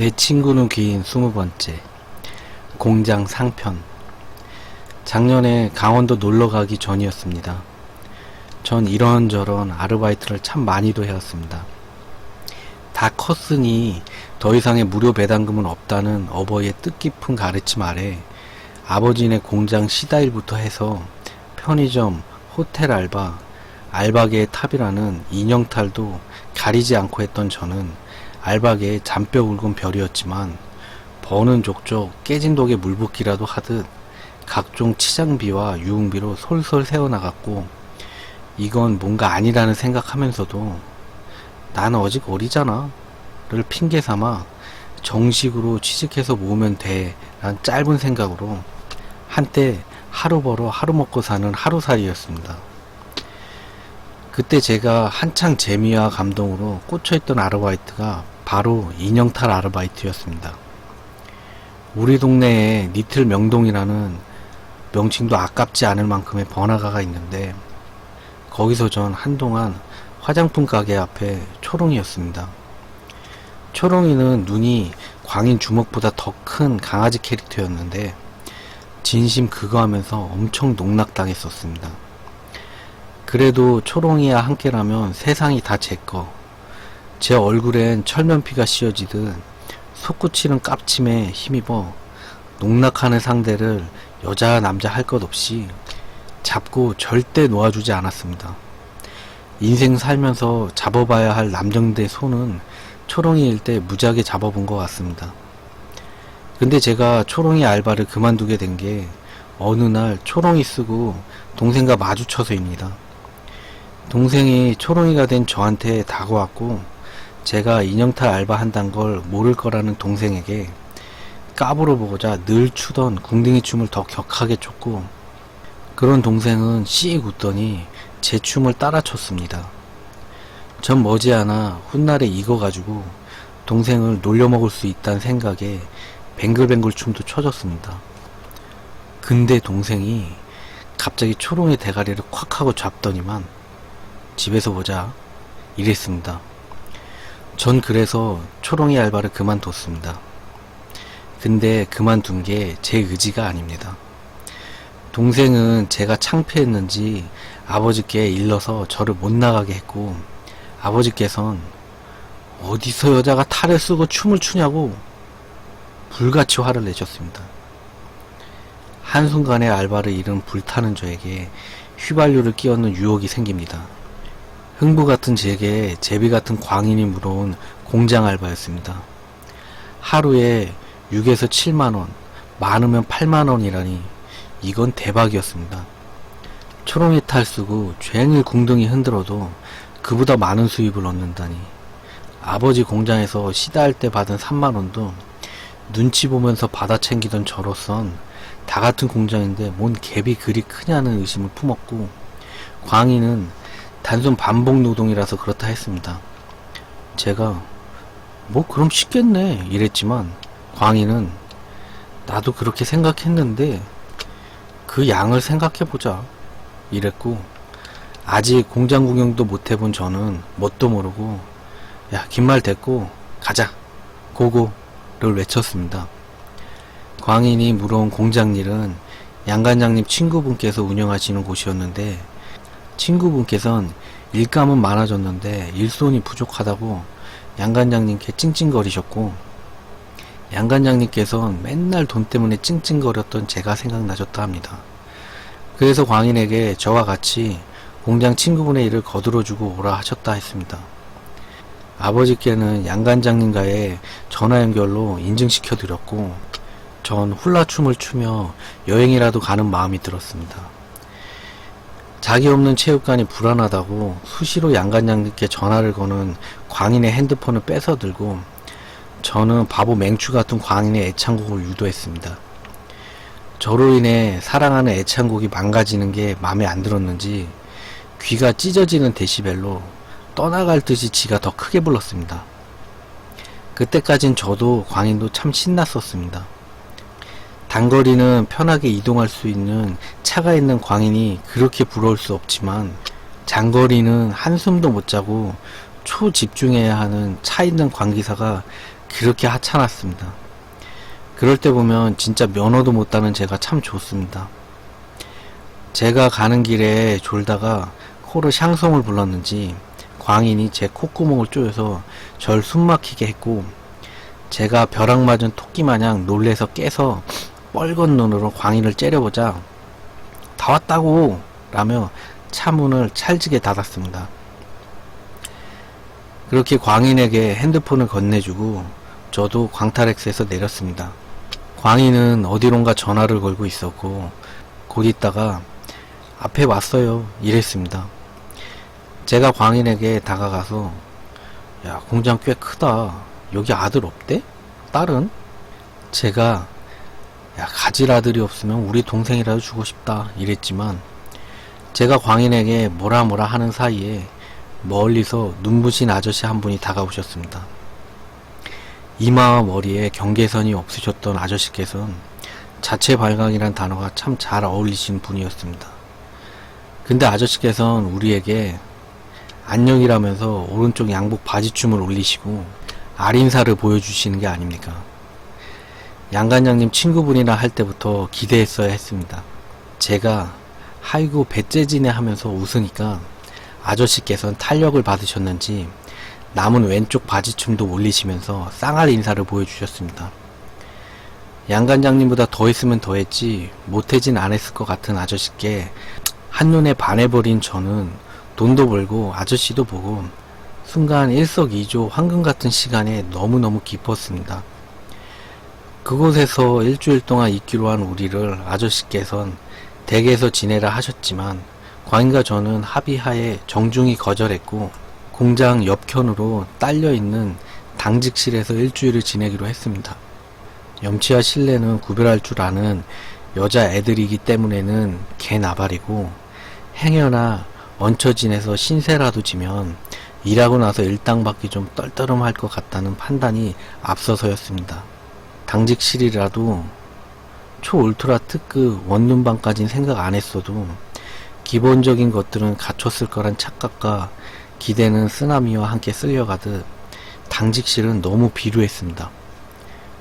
내 친구는 귀인 20번째 공장 상편. 작년에 강원도 놀러가기 전이었습니다. 전 이런저런 아르바이트를 참 많이도 해왔습니다. 다 컸으니 더 이상의 무료 배당금은 없다는 어버이의 뜻깊은 가르침 아래 아버지네 공장 시다일부터 해서 편의점, 호텔 알바, 알바계의 탑이라는 인형탈도 가리지 않고 했던 저는 알바계의 잔뼈 굵은 별이었지만 버는 족족 깨진 독에 물붓기라도 하듯 각종 치장비와 유흥비로 솔솔 새어나갔고, 이건 뭔가 아니라는 생각하면서도 나는 아직 어리잖아 를 핑계삼아 정식으로 취직해서 모으면 돼 라는 짧은 생각으로 한때 하루 벌어 하루 먹고 사는 하루살이였습니다. 그때 제가 한창 재미와 감동으로 꽂혀있던 아르바이트가 바로 인형탈 아르바이트였습니다. 우리 동네에 니틀 명동이라는 명칭도 아깝지 않을 만큼의 번화가가 있는데, 거기서 전 한동안 화장품 가게 앞에 초롱이였습니다. 초롱이는 눈이 광인 주먹보다 더 큰 강아지 캐릭터였는데 진심 그거 하면서 엄청 농락당했었습니다. 그래도 초롱이와 함께라면 세상이 다 제거. 제 얼굴엔 철면피가 씌어지듯 솟구치는 깝침에 힘입어 농락하는 상대를 여자 남자 할 것 없이 잡고 절대 놓아주지 않았습니다. 인생 살면서 잡아봐야 할 남정대 손은 초롱이일 때 무지하게 잡아본 것 같습니다. 근데 제가 초롱이 알바를 그만두게 된 게 어느 날 초롱이 쓰고 동생과 마주쳐서입니다. 동생이 초롱이가 된 저한테 다가왔고, 제가 인형탈 알바 한단 걸 모를 거라는 동생에게 까불어 보고자 늘 추던 궁둥이 춤을 더 격하게 췄고, 그런 동생은 씩 웃더니 제 춤을 따라 췄습니다. 전 머지않아 훗날에 익어가지고 동생을 놀려먹을 수 있다는 생각에 뱅글뱅글 춤도 춰줬습니다. 근데 동생이 갑자기 초롱이 대가리를 콱 하고 잡더니만 집에서 보자 이랬습니다. 전 그래서 초롱이 알바를 그만뒀습니다. 근데 그만둔 게 제 의지가 아닙니다. 동생은 제가 창피했는지 아버지께 일러서 저를 못 나가게 했고, 아버지께선 어디서 여자가 탈을 쓰고 춤을 추냐고 불같이 화를 내셨습니다. 한순간에 알바를 잃은 불타는 저에게 휘발유를 끼얹는 유혹이 생깁니다. 흥부 같은 제게 제비 같은 광인이 물어온 공장 알바였습니다. 하루에 6에서 7만원, 많으면 8만원이라니 이건 대박이었습니다. 초롱이 탈 쓰고 종일 궁둥이 흔들어도 그보다 많은 수입을 얻는다니. 아버지 공장에서 시다할 때 받은 3만원도 눈치 보면서 받아 챙기던 저로선 다 같은 공장인데 뭔 갭이 그리 크냐는 의심을 품었고, 광인은 단순 반복 노동이라서 그렇다 했습니다. 제가 뭐 그럼 쉽겠네 이랬지만 광인은 나도 그렇게 생각했는데 그 양을 생각해보자 이랬고, 아직 공장 구경도 못해본 저는 뭣도 모르고 야 긴 말 됐고 가자 고고를 외쳤습니다. 광인이 물어온 공장일은 양관장님 친구분께서 운영하시는 곳이었는데, 친구분께서는 일감은 많아졌는데 일손이 부족하다고 양관장님께 찡찡거리셨고, 양관장님께서는 맨날 돈 때문에 찡찡거렸던 제가 생각나셨다 합니다. 그래서 광인에게 저와 같이 공장 친구분의 일을 거들어주고 오라 하셨다 했습니다. 아버지께는 양관장님과의 전화 연결로 인증시켜 드렸고, 전 훌라춤을 추며 여행이라도 가는 마음이 들었습니다. 자기 없는 체육관이 불안하다고 수시로 양관장님께 전화를 거는 광인의 핸드폰을 뺏어 들고 저는 바보 맹추 같은 광인의 애창곡을 유도했습니다. 저로 인해 사랑하는 애창곡이 망가지는 게 마음에 안 들었는지 귀가 찢어지는 데시벨로 떠나갈 듯이 지가 더 크게 불렀습니다. 그때까진 저도 광인도 참 신났었습니다. 단거리는 편하게 이동할 수 있는 차가 있는 광인이 그렇게 부러울 수 없지만, 장거리는 한숨도 못 자고 초집중해야 하는 차 있는 관기사가 그렇게 하찮았습니다. 그럴 때 보면 진짜 면허도 못 따는 제가 참 좋습니다. 제가 가는 길에 졸다가 코로 샹송을 불렀는지 광인이 제 콧구멍을 쪼여서 절 숨막히게 했고, 제가 벼락 맞은 토끼 마냥 놀래서 깨서 뻘건 눈으로 광인을 째려보자 다 왔다고 라며 차 문을 찰지게 닫았습니다. 그렇게 광인에게 핸드폰을 건네주고 저도 광탈엑스에서 내렸습니다. 광인은 어디론가 전화를 걸고 있었고 곧 있다가 앞에 왔어요 이랬습니다. 제가 광인에게 다가가서 야, 공장 꽤 크다. 여기 아들 없대? 딸은? 제가 야, 가질 아들이 없으면 우리 동생이라도 주고 싶다 이랬지만, 제가 광인에게 뭐라 하는 사이에 멀리서 눈부신 아저씨 한 분이 다가오셨습니다. 이마와 머리에 경계선이 없으셨던 아저씨께서는 자체 발광이란 단어가 참 잘 어울리신 분이었습니다. 근데 아저씨께서는 우리에게 안녕이라면서 오른쪽 양복 바지춤을 올리시고 알인사를 보여주시는 게 아닙니까? 양관장님 친구분이라 할 때부터 기대했어야 했습니다. 제가 아이고 배째지네 하면서 웃으니까 아저씨께서는 탄력을 받으셨는지 남은 왼쪽 바지춤도 올리시면서 쌍알 인사를 보여주셨습니다. 양관장님보다 더 했으면 더 했지 못하진 않았을 것 같은 아저씨께 한눈에 반해버린 저는 돈도 벌고 아저씨도 보고 순간 일석이조 황금 같은 시간에 너무너무 기뻤습니다. 그곳에서 일주일 동안 있기로 한 우리를 아저씨께선 댁에서 지내라 하셨지만 광인과 저는 합의하에 정중히 거절했고 공장 옆편으로 딸려있는 당직실에서 일주일을 지내기로 했습니다. 염치와 실내는 구별할 줄 아는 여자애들이기 때문에는 개나발이고 행여나 얹혀 지내서 신세라도 지면 일하고 나서 일당받기 좀 떨떠름할 것 같다는 판단이 앞서서였습니다. 당직실이라도 초울트라 특급 원룸방까진 생각 안 했어도 기본적인 것들은 갖췄을 거란 착각과 기대는 쓰나미와 함께 쓸려가듯 당직실은 너무 비루했습니다.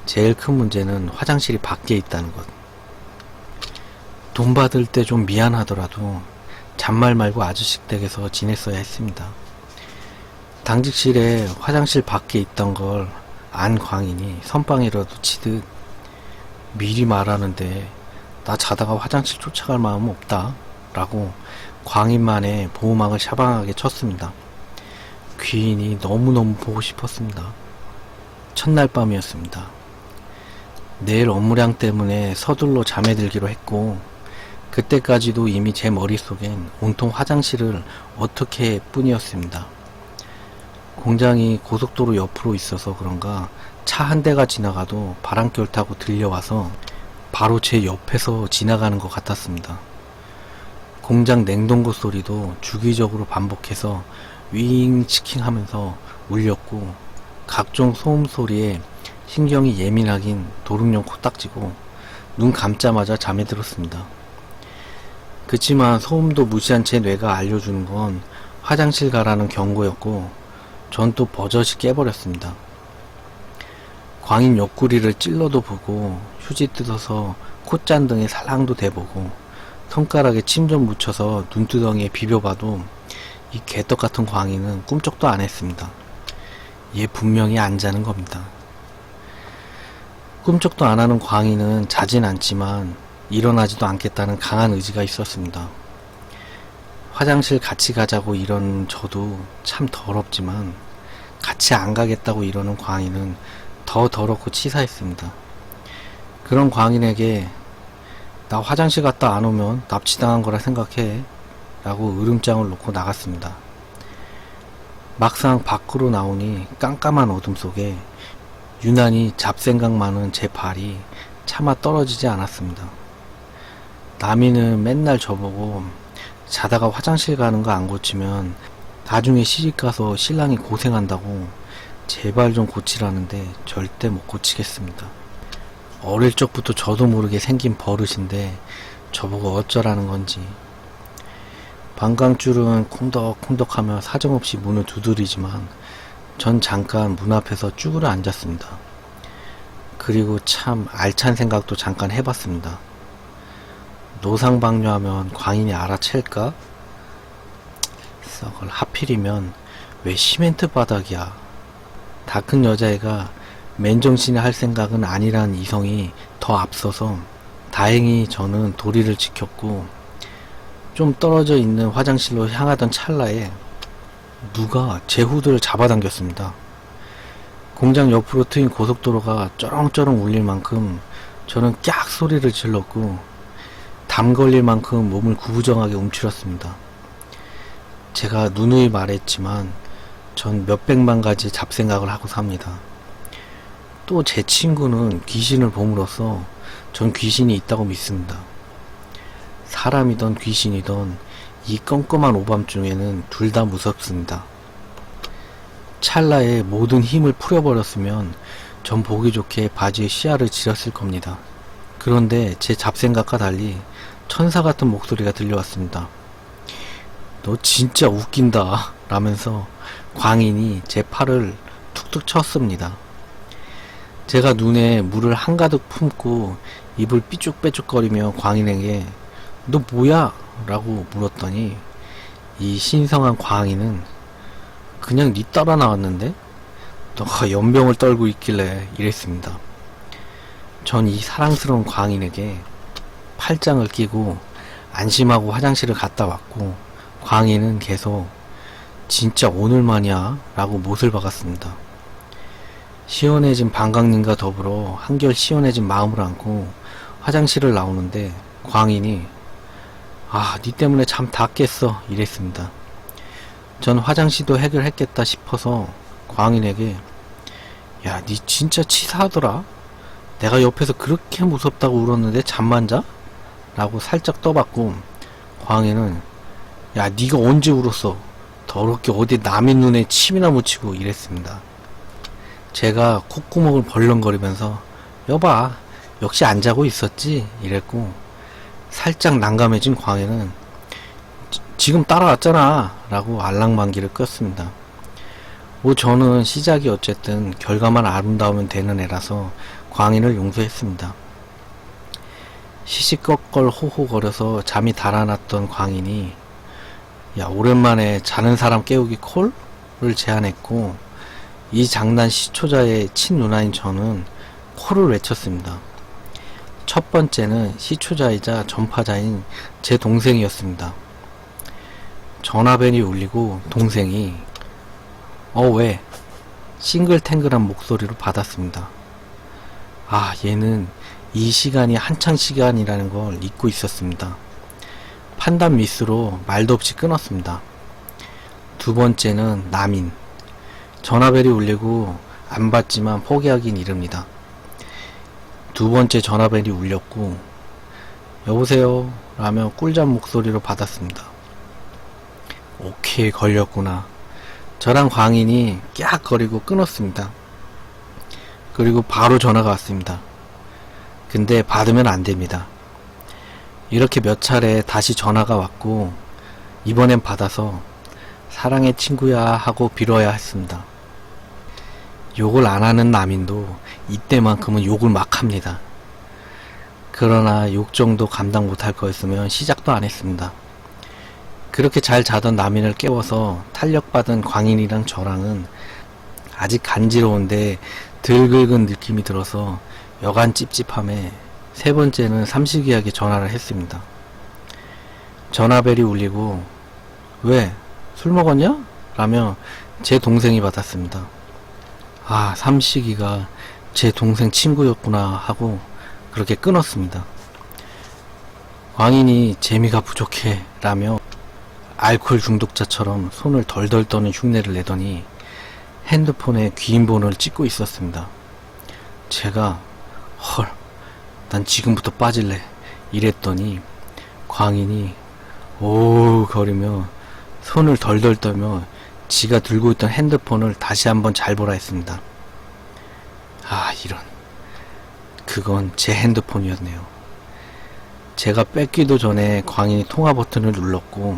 제일 큰 문제는 화장실이 밖에 있다는 것. 돈 받을 때 좀 미안하더라도 잔말 말고 아저씨 댁에서 지냈어야 했습니다. 당직실에 화장실 밖에 있던 걸 안 광인이 선빵이라도 치듯 미리 말하는데 나 자다가 화장실 쫓아갈 마음은 없다 라고 광인만의 보호막을 샤방하게 쳤습니다. 귀인이 너무너무 보고 싶었습니다. 첫날 밤이었습니다. 내일 업무량 때문에 서둘러 잠에 들기로 했고 그때까지도 이미 제 머릿속엔 온통 화장실을 어떻게 해 뿐이었습니다. 공장이 고속도로 옆으로 있어서 그런가 차 한 대가 지나가도 바람결 타고 들려와서 바로 제 옆에서 지나가는 것 같았습니다. 공장 냉동고 소리도 주기적으로 반복해서 윙치킹 하면서 울렸고 각종 소음 소리에 신경이 예민하긴 도둑년 코딱지고 눈 감자마자 잠에 들었습니다. 그치만 소음도 무시한 제 뇌가 알려주는 건 화장실 가라는 경고였고 전 또 버젓이 깨버렸습니다. 광인 옆구리를 찔러도 보고 휴지 뜯어서 콧잔등에 살랑도 대보고 손가락에 침 좀 묻혀서 눈두덩이에 비벼봐도 이 개떡같은 광인은 꿈쩍도 안 했습니다. 얘 분명히 안 자는 겁니다. 꿈쩍도 안 하는 광인은 자진 않지만 일어나지도 않겠다는 강한 의지가 있었습니다. 화장실 같이 가자고 이러는 저도 참 더럽지만 같이 안 가겠다고 이러는 광인은 더 더럽고 치사했습니다. 그런 광인에게 나 화장실 갔다 안 오면 납치당한 거라 생각해 라고 으름장을 놓고 나갔습니다. 막상 밖으로 나오니 깜깜한 어둠 속에 유난히 잡생각 많은 제 발이 차마 떨어지지 않았습니다. 남이는 맨날 저보고 자다가 화장실 가는 거 안 고치면 나중에 시집가서 신랑이 고생한다고 제발 좀 고치라는데 절대 못 고치겠습니다. 어릴 적부터 저도 모르게 생긴 버릇인데 저보고 어쩌라는 건지. 방광줄은 콩덕콩덕하며 사정없이 문을 두드리지만 전 잠깐 문 앞에서 쭈그려 앉았습니다. 그리고 참 알찬 생각도 잠깐 해봤습니다. 노상방뇨하면 광인이 알아챌까? 썩을 하필이면 왜 시멘트 바닥이야? 다 큰 여자애가 맨정신에 할 생각은 아니란 이성이 더 앞서서 다행히 저는 도리를 지켰고 좀 떨어져 있는 화장실로 향하던 찰나에 누가 제 후드를 잡아당겼습니다. 공장 옆으로 트인 고속도로가 쩌렁쩌렁 울릴 만큼 저는 깍 소리를 질렀고 담 걸릴 만큼 몸을 구부정하게 움츠렸습니다. 제가 누누이 말했지만 전 몇백만 가지 잡생각을 하고 삽니다. 또 제 친구는 귀신을 봄으로써 전 귀신이 있다고 믿습니다. 사람이던 귀신이던 이 껌껌한 오밤중에는 둘 다 무섭습니다. 찰나에 모든 힘을 풀어버렸으면 전 보기 좋게 바지에 시야를 지렸을 겁니다. 그런데 제 잡생각과 달리 천사 같은 목소리가 들려왔습니다. 너 진짜 웃긴다 라면서 광인이 제 팔을 툭툭 쳤습니다. 제가 눈에 물을 한가득 품고 입을 삐죽빼죽거리며 광인에게 너 뭐야? 라고 물었더니 이 신성한 광인은 그냥 니 따라 나왔는데 너가 연병을 떨고 있길래 이랬습니다. 전 이 사랑스러운 광인에게 팔짱을 끼고 안심하고 화장실을 갔다 왔고 광인은 계속 진짜 오늘만이야 라고 못을 박았습니다. 시원해진 방광님과 더불어 한결 시원해진 마음을 안고 화장실을 나오는데 광인이 니 때문에 잠 다 깼어 이랬습니다. 전 화장실도 해결했겠다 싶어서 광인에게 야, 니 진짜 치사하더라. 내가 옆에서 그렇게 무섭다고 울었는데 잠만 자? 라고 살짝 떠봤고 광인은 야, 니가 언제 울었어? 더럽게 어디 남의 눈에 침이나 묻히고 이랬습니다. 제가 콧구멍을 벌렁거리면서 여봐, 역시 안 자고 있었지? 이랬고 살짝 난감해진 광인은 지금 따라왔잖아 라고 알랑방귀를 꼈습니다. 저는 시작이 어쨌든 결과만 아름다우면 되는 애라서 광인을 용서했습니다. 시시껄껄 호호거려서 잠이 달아났던 광인이 야, 오랜만에 자는 사람 깨우기 콜을 제안했고 이 장난 시초자의 친누나인 저는 콜을 외쳤습니다. 첫 번째는 시초자이자 전파자인 제 동생이었습니다. 전화벨이 울리고 동생이 왜? 싱글탱글한 목소리로 받았습니다. 얘는 이 시간이 한창 시간이라는 걸 잊고 있었습니다. 판단 미스로 말도 없이 끊었습니다. 두 번째는 남인. 전화벨이 울리고 안 받지만 포기하긴 이릅니다. 두 번째 전화벨이 울렸고 여보세요 라며 꿀잠 목소리로 받았습니다. 오케이, 걸렸구나. 저랑 광인이 깍거리고 끊었습니다. 그리고 바로 전화가 왔습니다. 근데 받으면 안 됩니다. 이렇게 몇 차례 다시 전화가 왔고 이번엔 받아서 사랑해 친구야 하고 빌어야 했습니다. 욕을 안 하는 남인도 이때만큼은 욕을 막 합니다. 그러나 욕 정도 감당 못할 거였으면 시작도 안 했습니다. 그렇게 잘 자던 남인을 깨워서 탄력받은 광인이랑 저랑은 아직 간지러운데 덜 긁은 느낌이 들어서 여간 찝찝함에 세 번째는 삼식이하게 전화를 했습니다. 전화벨이 울리고 왜? 술 먹었냐? 라며 제 동생이 받았습니다. 삼식이가 제 동생 친구였구나 하고 그렇게 끊었습니다. 광인이 재미가 부족해 라며 알코올 중독자처럼 손을 덜덜 떠는 흉내를 내더니 핸드폰에 귀인번호를 찍고 있었습니다. 제가 헐, 난 지금부터 빠질래 이랬더니 광인이 오우 거리며 손을 덜덜 떨며 지가 들고 있던 핸드폰을 다시 한번 잘 보라 했습니다. 이런. 그건 제 핸드폰이었네요. 제가 뺏기도 전에 광인이 통화 버튼을 눌렀고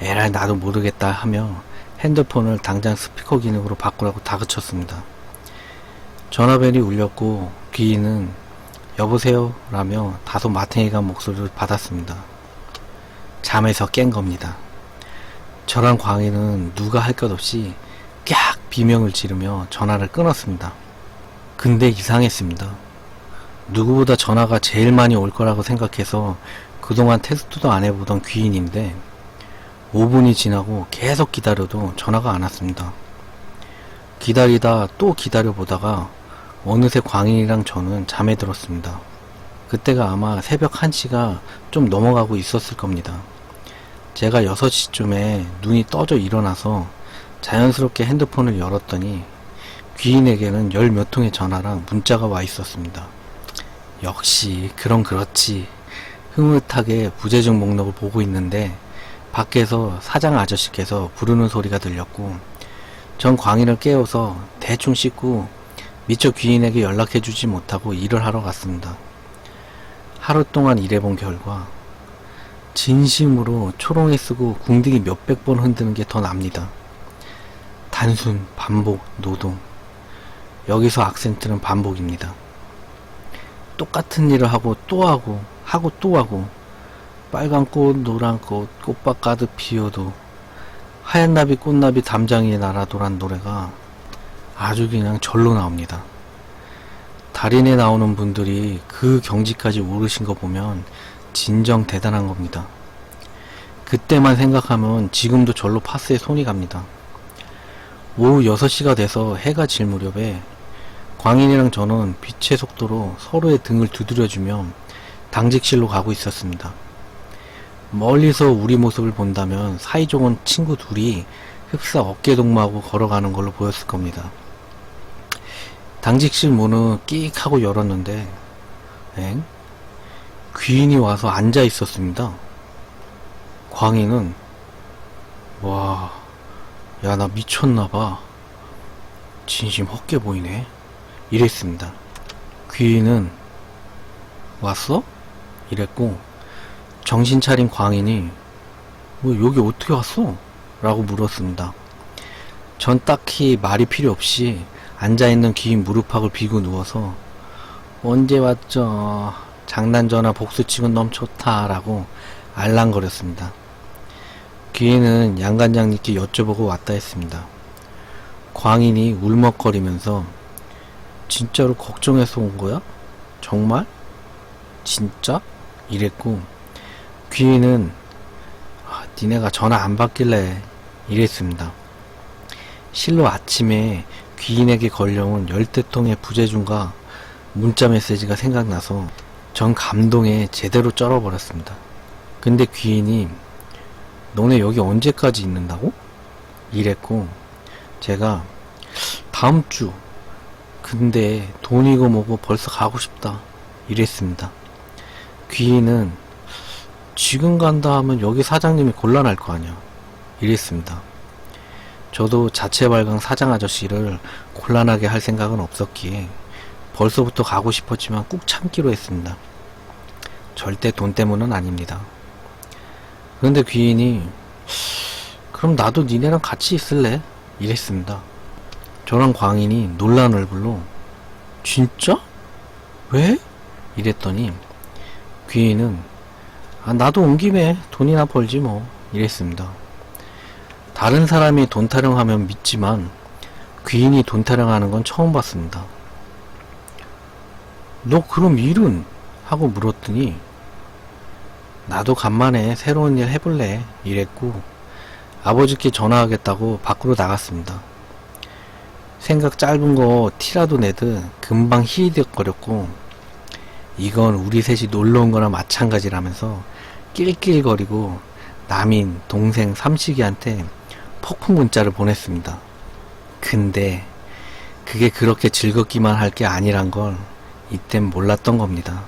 에라이 나도 모르겠다 하며 핸드폰을 당장 스피커 기능으로 바꾸라고 다그쳤습니다. 전화벨이 울렸고 귀인은 여보세요 라며 다소 마탱이간 목소리를 받았습니다. 잠에서 깬 겁니다. 저랑 광희는 누가 할 것 없이 깍 비명을 지르며 전화를 끊었습니다. 근데 이상했습니다. 누구보다 전화가 제일 많이 올 거라고 생각해서 그동안 테스트도 안 해보던 귀인인데 5분이 지나고 계속 기다려도 전화가 안 왔습니다. 기다리다 또 기다려보다가 어느새 광인이랑 저는 잠에 들었습니다. 그때가 아마 새벽 1시가 좀 넘어가고 있었을 겁니다. 제가 6시쯤에 눈이 떠져 일어나서 자연스럽게 핸드폰을 열었더니 귀인에게는 열 몇 통의 전화랑 문자가 와 있었습니다. 역시 그럼 그렇지. 흐뭇하게 부재중 목록을 보고 있는데 밖에서 사장 아저씨께서 부르는 소리가 들렸고 전 광인을 깨워서 대충 씻고 미처 귀인에게 연락해주지 못하고 일을 하러 갔습니다. 하루 동안 일해본 결과 진심으로 초롱에 쓰고 궁둥이 몇백 번 흔드는 게 더 납니다. 단순, 반복, 노동. 여기서 악센트는 반복입니다. 똑같은 일을 하고 또 하고 또 하고 빨간 꽃, 노란 꽃, 꽃밭 가득 피어도 하얀 나비 꽃나비 담장 위에 날아도란 노래가 아주 그냥 절로 나옵니다. 달인에 나오는 분들이 그 경지까지 오르신 거 보면 진정 대단한 겁니다. 그때만 생각하면 지금도 절로 파스에 손이 갑니다. 오후 6시가 돼서 해가 질 무렵에 광인이랑 저는 빛의 속도로 서로의 등을 두드려주며 당직실로 가고 있었습니다. 멀리서 우리 모습을 본다면 사이좋은 친구 둘이 흡사 어깨동무하고 걸어가는 걸로 보였을 겁니다. 당직실 문을 끽 하고 열었는데 귀인이 와서 앉아 있었습니다. 광희는 와, 야 나 미쳤나봐. 진심 헛게 보이네. 이랬습니다. 귀인은 왔어? 이랬고 정신 차린 광인이 뭐 여기 어떻게 왔어? 라고 물었습니다. 전 딱히 말이 필요 없이 앉아있는 귀인 무릎팍을 비고 누워서 언제 왔죠? 장난 전화 복수치곤 너무 좋다 라고 알랑거렸습니다. 귀인은 양간장님께 여쭤보고 왔다 했습니다. 광인이 울먹거리면서 진짜로 걱정해서 온 거야? 정말? 진짜? 이랬고 귀인은 니네가 전화 안 받길래 이랬습니다. 실로 아침에 귀인에게 걸려온 열대통의 부재중과 문자 메시지가 생각나서 전 감동에 제대로 쩔어버렸습니다. 근데 귀인이 너네 여기 언제까지 있는다고? 이랬고 제가 다음 주 근데 돈이고 뭐고 벌써 가고 싶다 이랬습니다. 귀인은 지금 간다 하면 여기 사장님이 곤란할 거 아니야 이랬습니다. 저도 자체 발광 사장 아저씨를 곤란하게 할 생각은 없었기에 벌써부터 가고 싶었지만 꾹 참기로 했습니다. 절대 돈 때문은 아닙니다. 그런데 귀인이 그럼 나도 니네랑 같이 있을래? 이랬습니다. 저랑 광인이 놀란 얼굴로 진짜? 왜? 이랬더니 귀인은 나도 온 김에 돈이나 벌지 뭐 이랬습니다. 다른 사람이 돈 타령하면 믿지만 귀인이 돈 타령하는 건 처음 봤습니다. 너 그럼 일은? 하고 물었더니 나도 간만에 새로운 일 해볼래 이랬고 아버지께 전화하겠다고 밖으로 나갔습니다. 생각 짧은 거 티라도 내듯 금방 히히덕거렸고 이건 우리 셋이 놀러온 거나 마찬가지라면서 낄낄거리고 남인 동생 삼식이한테 폭풍 문자를 보냈습니다. 근데 그게 그렇게 즐겁기만 할 게 아니란 걸 이땐 몰랐던 겁니다.